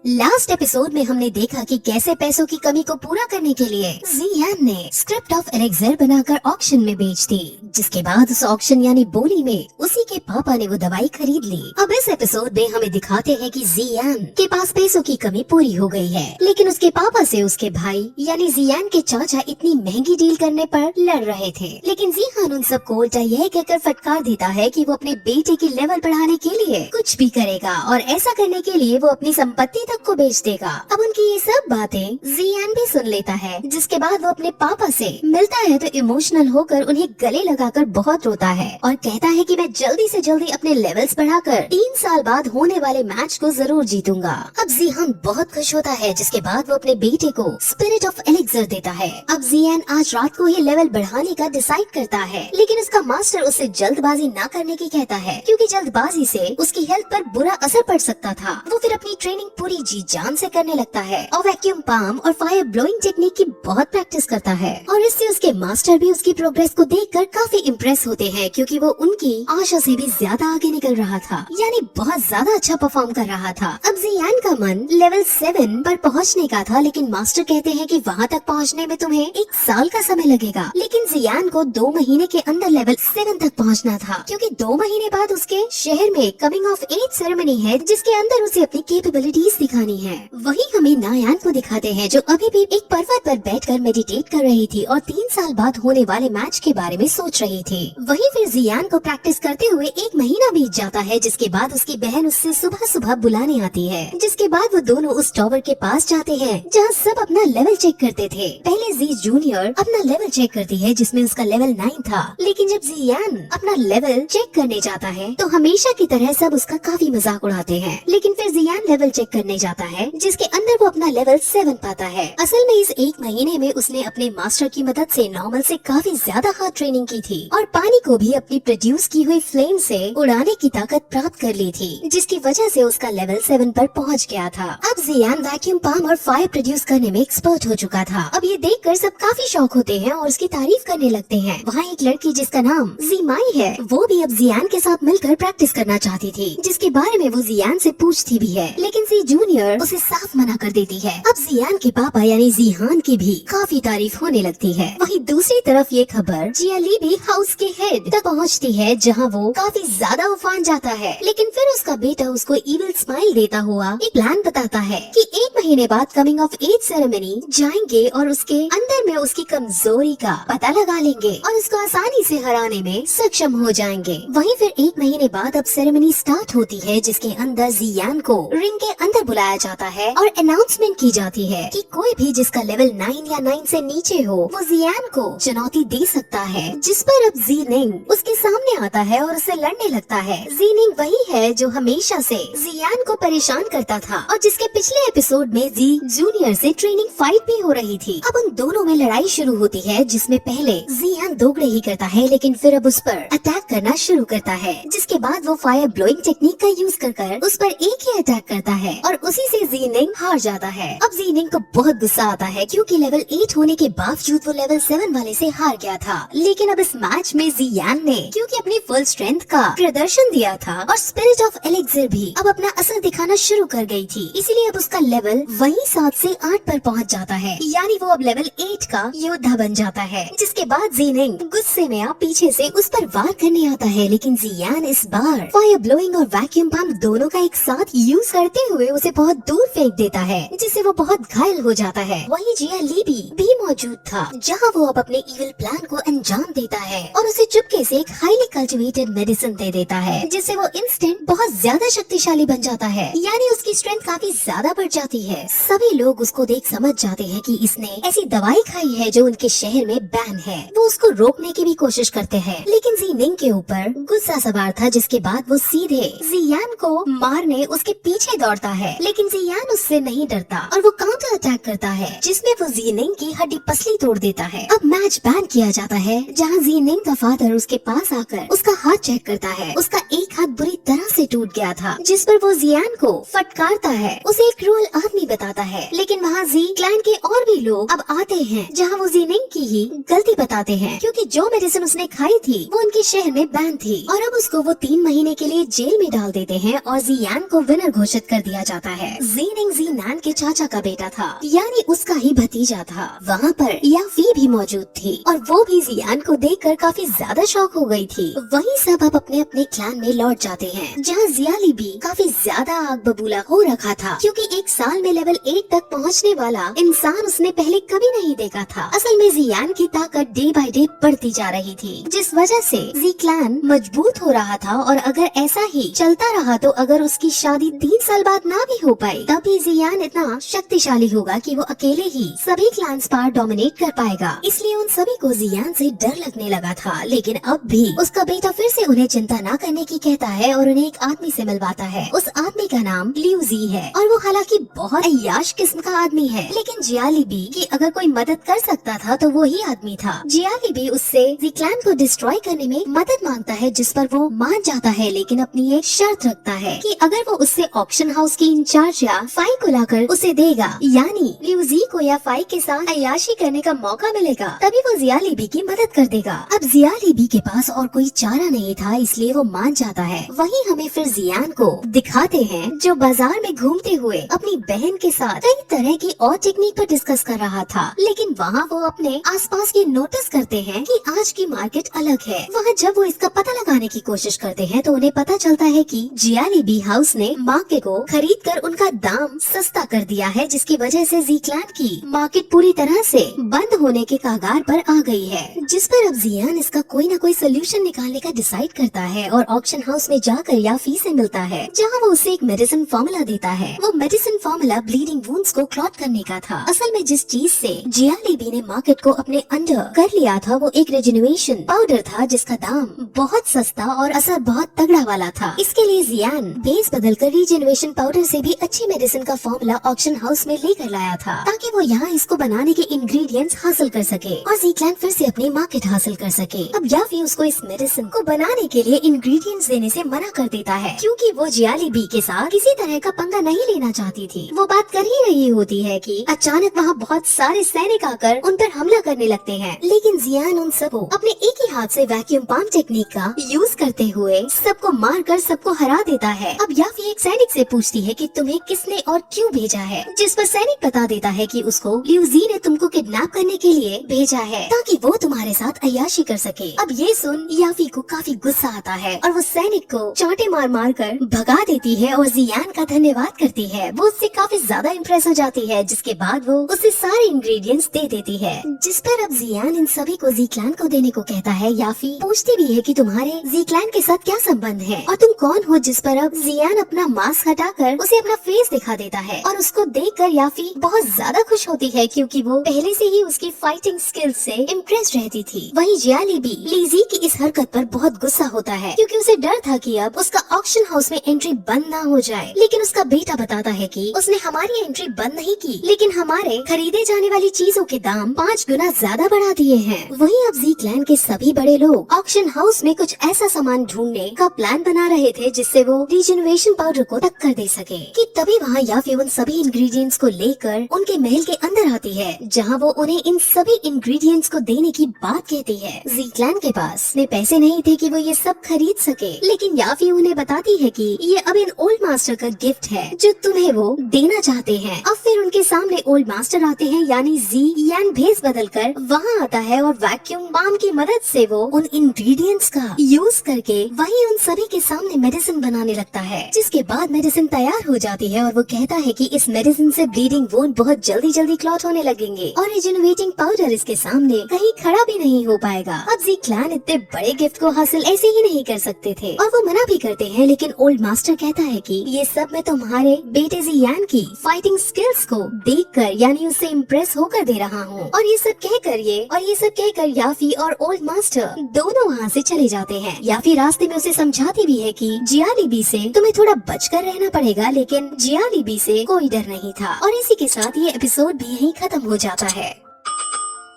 Last episode में हमने देखा कि कैसे पैसों की कमी को पूरा करने के लिए जियान ने स्क्रिप्ट ऑफ एलेक्जेर बनाकर ऑक्शन में बेच दी, जिसके बाद उस ऑक्शन यानी बोली में उसी के पापा ने वो दवाई खरीद ली। अब इस एपिसोड में हमें दिखाते हैं कि जियान के पास पैसों की कमी पूरी हो गई है, लेकिन उसके पापा से उसके भाई यानी जियान के चाचा इतनी महंगी डील करने पर लड़ रहे थे। लेकिन जियान उन सबको उल्टा यह कहकर फटकार देता है कि वो अपने बेटे की लेवल बढ़ाने के लिए कुछ भी करेगा और ऐसा करने के लिए वो अपनी संपत्ति तक को बेच देगा। अब उनकी ये सब बातें जियान भी सुन लेता है, जिसके बाद वो अपने पापा से मिलता है तो इमोशनल होकर उन्हें गले लगाकर बहुत रोता है और कहता है कि मैं जल्दी से जल्दी अपने लेवल्स बढ़ाकर 3 साल बाद होने वाले मैच को जरूर जीतूंगा। अब जियान बहुत खुश होता है, जिसके बाद वो अपने बेटे को स्पिरिट ऑफ एलेक्जेर देता है। अब जियान आज रात को ही लेवल बढ़ाने का डिसाइड करता है, लेकिन उसका मास्टर उसे जल्दबाजी न करने की कहता है, क्योंकि जल्दबाजी से उसकी हेल्थ पर बुरा असर पड़ सकता था। वो फिर अपनी ट्रेनिंग पूरी जी जान से करने लगता है और वैक्यूम पाम और फायर ब्लोइंग टेक्निक की बहुत प्रैक्टिस करता है और इससे उसके मास्टर भी उसकी प्रोग्रेस को देखकर काफी इम्प्रेस होते हैं, क्योंकि वो उनकी आशा से भी ज्यादा आगे निकल रहा था, यानी बहुत ज्यादा अच्छा परफॉर्म कर रहा था। अब जियान का मन लेवल 7 पर पहुंचने का था, लेकिन मास्टर कहते हैं कि वहां तक पहुंचने में तुम्हें 1 साल का समय लगेगा। लेकिन जियान को 2 महीने के अंदर लेवल 7 तक पहुंचना था, क्योंकि 2 महीने बाद उसके शहर में कमिंग ऑफ एज सेरेमनी है, जिसके अंदर उसे अपनी कैपेबिलिटीज दिखानी है। वही हमें नायान को दिखाते हैं, जो अभी भी एक पर्वत पर बैठकर मेडिटेट कर रही थी और 3 साल बाद होने वाले मैच के बारे में सोच रही थी। वही फिर जियान को प्रैक्टिस करते हुए 1 महीना बीत जाता है, जिसके बाद उसकी बहन उससे सुबह सुबह बुलाने आती है। जिसके बाद वो दोनों उस टावर के पास जाते हैं जहाँ सब अपना लेवल चेक करते थे। पहले जी जूनियर अपना लेवल चेक करती है, जिसमें उसका लेवल 9 था, लेकिन जब जियान अपना लेवल चेक करने जाता है तो हमेशा की तरह सब उसका काफी मजाक उड़ाते हैं। लेकिन फिर जियान लेवल चेक करने जाता है, जिसके अंदर वो अपना लेवल 7 पाता है। असल में इस 1 महीने में उसने अपने मास्टर की मदद से नॉर्मल से काफी ज्यादा हार्ड ट्रेनिंग की थी और पानी को भी अपनी प्रोड्यूस की हुई फ्लेम से उड़ाने की ताकत प्राप्त कर ली थी, जिसकी वजह से उसका लेवल 7 पर पहुंच गया था। अब जियान वैक्यूम पाम और फायर प्रोड्यूस करने में एक्सपर्ट हो चुका था। अब ये देखकर सब काफी शौक होते हैं और उसकी तारीफ करने लगते हैं। वहाँ एक लड़की जिसका नाम जीमाई है, वो भी अब जियान के साथ मिलकर प्रैक्टिस करना चाहती थी, जिसके बारे में वो जियान से पूछती भी है, लेकिन जी जूनियर उसे साफ मना कर देती है। अब जियान के पापा यानी जिहान की भी काफी तारीफ होने लगती है। वहीं दूसरी तरफ ये खबर जियाली भी हाउस के हेड तक पहुंचती है, जहां वो काफी ज्यादा उफान जाता है। लेकिन फिर उसका बेटा उसको इविल स्माइल देता हुआ एक प्लान बताता है कि 1 महीने बाद कमिंग ऑफ एज सेरेमनी जाएंगे और उसके अंदर में उसकी कमजोरी का पता लगा लेंगे और उसको आसानी से हराने में सक्षम हो जाएंगे। वहीं फिर 1 महीने बाद अब सेरेमनी स्टार्ट होती है, जिसके अंदर जियान को रिंग के अंदर बुलाया जाता है और अनाउंसमेंट की जाती है कि कोई भी जिसका लेवल 9 या 9 से नीचे हो वो जियान को चुनौती दे सकता है। जिस पर अब जीनिंग उसके सामने आता है और उससे लड़ने लगता है। जीनिंग वही है जो हमेशा से जियान को परेशान करता था और जिसके पिछले एपिसोड में जी जूनियर से ट्रेनिंग फाइट भी हो रही थी। अब उन दोनों में लड़ाई शुरू होती है, जिसमें पहले जियान दोगड़े ही करता है, लेकिन फिर अब उस पर अटैक करना शुरू करता है। जिसके बाद वो फायर ब्लोइंग टेक्निक का यूज कर उस पर एक ही अटैक करता है और उसी से जीनिंग हार जाता है। अब जीनिंग को बहुत गुस्सा आता है, क्योंकि लेवल 8 होने के बावजूद वो लेवल 7 वाले से हार गया था। लेकिन अब इस मैच में जियान ने क्योंकि अपनी फुल स्ट्रेंथ का प्रदर्शन दिया था और स्पिरिट ऑफ एलेक्जेर भी अब अपना असर दिखाना शुरू कर गई थी, इसीलिए अब उसका लेवल वही 7 से 8 पर पहुंच जाता है, यानी वो अब लेवल 8 का योद्धा बन जाता है। जिसके बाद जीनिंग गुस्से में आप पीछे से उस पर वार करने आता है, लेकिन जियान इस बार फायर ब्लोइंग और वैक्यूम पंप दोनों का एक साथ यूज करते हुए उसे बहुत दूर फेंक देता है, जिससे वो बहुत घायल हो जाता है। वहीं जिया लीबी भी मौजूद था, जहां वो अब अपने इविल प्लान को अंजाम देता है और उसे चुपके से एक हाईली कल्टिवेटेड मेडिसिन दे देता है, जिससे वो इंस्टेंट बहुत ज्यादा शक्तिशाली बन जाता है, यानी उसकी स्ट्रेंथ काफी ज्यादा बढ़ जाती है। सभी लोग उसको देख समझ जाते हैं कि इसने ऐसी दवाई खाई है जो उनके शहर में बैन है। वो उसको रोकने की भी कोशिश करते हैं, लेकिन जीनिंग के ऊपर गुस्सा सवार था, जिसके बाद वो सीधे जियान को मारने उसके पीछे दौड़ता है। लेकिन जियान उससे नहीं डरता और वो काउंटर अटैक करता है, जिसमें वो जीनिंग की हड्डी पसली तोड़ देता है। अब मैच बैन किया जाता है, जहाँ जीनिंग का फादर उसके पास आकर उसका हाथ चेक करता है। उसका एक हाथ बुरी तरह से टूट गया था, जिस पर वो जियान को फटकारता है, उसे एक क्रूअल आदमी बताता है। लेकिन वहाँ जी क्लैन के और भी लोग अब आते हैं, जहाँ वो जीनिंग की ही गलती बताते हैं, क्योंकि जो मेडिसिन उसने खाई थी वो उनके शहर में बैन थी और अब उसको वो 3 महीने के लिए जेल में डाल देते हैं और जियान को विनर घोषित कर दिया जाता है। जीनिंग जीनान के चाचा का बेटा था, यानी उसका ही भतीजा था। वहाँ पर याफी भी मौजूद थी और वो भी जियान को देखकर काफी ज्यादा शॉक हो गई थी। वहीं सब अब अपने अपने क्लैन में लौट जाते हैं, जहाँ जियाली भी काफी ज्यादा आग बबूला हो रखा था, क्योंकि एक साल में लेवल 8 तक पहुँचने वाला इंसान उसने पहले कभी नहीं देखा था। असल में जियान की ताकत डे बाय डे बढ़ती जा रही थी, जिस वजह से जी क्लैन मजबूत हो रहा था और अगर ऐसा ही चलता रहा तो अगर उसकी शादी 3 साल बाद ना भी हो पाई तब भी जियान इतना शक्तिशाली होगा कि वो अकेले ही सभी क्लैंस पर डोमिनेट कर पाएगा। इसलिए उन सभी को जियान से डर लगने लगा था। लेकिन अब भी उसका बेटा फिर से उन्हें चिंता न करने की कहता है और उन्हें एक आदमी से मिलवाता है। उस आदमी का नाम लिू जी है और वो हालांकि बहुत अय्याश किस्म का आदमी है, लेकिन जियाली भी कि अगर कोई मदद कर सकता था तो वो ही आदमी था। जियाली भी उससे जी क्लैन को डिस्ट्रॉय करने में मदद मांगता है, जिस पर वो मान जाता है, लेकिन अपनी एक शर्त रखता है कि अगर वो उससे ऑक्शन हाउस की इंचार्ज या फाई को लाकर उसे देगा, यानी लिू जी को या फाई के साथ अय्याशी करने का मौका मिलेगा, तभी वो जियाली भी की मदद कर देगा। अब जियाली भी के पास और कोई चारा नहीं था, इसलिए वो मान जाता है। वहीं हमें फिर जियान को दिखाते हैं जो बाजार में घूमते हुए अपनी बहन के साथ कई तरह की और टेक्निक पर डिस्कस कर रहा था, लेकिन वहाँ वो अपने आसपास ये नोटिस करते हैं कि आज की मार्केट अलग है। वहाँ जब वो इसका पता लगाने की कोशिश करते हैं तो उन्हें पता चलता है कि जियाली बी हाउस ने मार्केट को खरीद कर उनका दाम सस्ता कर दिया है, जिसकी वजह से जी क्लैन की मार्केट पूरी तरह से बंद होने के कगार पर आ गई है। जिस पर अब जियान इसका कोई न कोई सोल्यूशन निकालने का डिसाइड करता है और ऑक्शन हाउस में जाकर याफी से मिलता है, जहाँ वो उसे एक मेडिसिन फॉर्मूला देता है। वो मेडिसिन फॉर्मूला ब्लीडिंग वुंड्स को क्लॉट करने का था। असल में जिस चीज से जियाली बी ने मार्केट को अपने अंडर कर लिया था वो एक रिजेन्युएशन पाउडर था, जिसका दाम बहुत सस्ता और असर बहुत तगड़ा वाला था। इसके लिए जियान बेस बदलकर रिजेन्युएशन पाउडर से भी अच्छी मेडिसिन का फॉर्मूला ऑक्शन हाउस में लेकर लाया था, ताकि वो यहाँ इसको बनाने के इंग्रेडिएंट्स हासिल कर सके और जी क्लैन फिर से अपनी मार्केट हासिल कर सके। अब याफी उसको इस मेडिसिन को बनाने के लिए इंग्रेडिएंट्स देने से मना कर देता है, क्योंकि वो जियाली बी के साथ किसी तरह का पंगा नहीं लेना चाहती थी। वो बात कर ही रही होती है कि अचानक वहाँ बहुत सारे सैनिक आकर उन पर हमला करने लगते हैं, लेकिन जियान उन सबको अपने एक ही हाथ से वैक्यूम पंप टेक्निक का यूज करते हुए सबको मारकर सबको हरा देता है। अब याफी एक सैनिक से पूछती है कि तुम्हें किसने और क्यों भेजा है, जिस पर सैनिक बता देता है कि उसको लिू जी ने तुमको किडनैप करने के लिए भेजा है, ताकि वो तुम्हारे साथ अय्याशी कर सके। अब ये सुन याफी को काफी गुस्सा आता है और वो सैनिक को चांटे मार मार कर भगा देती है और जियान का धन्यवाद करती है। वो उससे काफी ज्यादा इम्प्रेस हो जाती है, जिसके बाद वो उसे सारे इंग्रेडिएंट्स दे देती है, जिस पर अब जियान इन सभी को जी क्लैन को देने को कहता है। याफी पूछती भी है कि तुम्हारे जी क्लैन के साथ क्या संबंध है और तुम कौन हो, जिस पर अब जियान अपना मास्क हटाकर उसे अपना फेस दिखा देता है और उसको देखकर याफी बहुत ज्यादा खुश होती है, क्योंकि वो पहले से ही उसकी फाइटिंग स्किल्स से इम्प्रेस रहती थी। वहीं जियाली भी लीजी की इस हरकत पर बहुत गुस्सा होता है, क्योंकि उसे डर था कि अब उसका ऑक्शन हाउस में एंट्री बंद ना हो जाए। लेकिन उसका बेटा बताता है कि उसने हमारी एंट्री बंद नहीं की, लेकिन हमारे खरीदे जाने वाली चीजों के दाम 5 गुना ज्यादा बढ़ा दिए हैं। वहीं अब जी क्लैन के सभी बड़े लोग ऑक्शन हाउस में कुछ ऐसा सामान ढूंढने का प्लान बना रहे थे जिससे वो रिजेन्युएशन पाउडर को टक्कर दे सके, कि तभी वहाँ याफी उन सभी इंग्रेडिएंट्स को लेकर उनके महल के अंदर आती है, जहाँ वो उन्हें इन सभी इंग्रेडिएंट्स को देने की बात कहती है। जी क्लैन के पास में पैसे नहीं थे कि वो ये सब खरीद सके, लेकिन याफी उन्हें बताती है कि ये अब इन ओल्ड मास्टर का गिफ्ट है जो तुम्हें वो देना चाहते हैं। अब फिर उनके सामने ओल्ड मास्टर आते हैं, यानी जी यान भेस बदलकर वहाँ आता है और वैक्यूम पंप की मदद से वो उन इंग्रेडिएंट्स का यूज करके वही उन सभी के सामने मेडिसिन बनाने लगता है, जिसके बाद मेडिसिन तैयार हो जाती है और वो कहता है कि इस मेडिसिन से ब्लीडिंग वुंड बहुत जल्दी जल्दी क्लॉट होने लगेंगे और रिजेन्युएटिंग पाउडर इसके सामने कहीं खड़ा भी नहीं हो पाएगा। अब जी क्लैन इतने बड़े गिफ्ट को हासिल ऐसे ही नहीं कर सकते थे और वो मना भी करते हैं, लेकिन ओल्ड मास्टर कहता है कि ये सब मैं तुम्हारे बेटे जी यान की फाइटिंग स्किल्स को देखकर यानी उससे इम्प्रेस होकर दे रहा हूँ। और ये सब कहकर याफी और ओल्ड मास्टर दोनों वहाँ से चले जाते हैं। याफी रास्ते में उसे समझाती भी है कि जियाली बी से तुम्हें थोड़ा बचकर रहना पड़ेगा, लेकिन जियाली बी से कोई डर नहीं था। और इसी के साथ ये एपिसोड भी यहीं खत्म हो जाता है।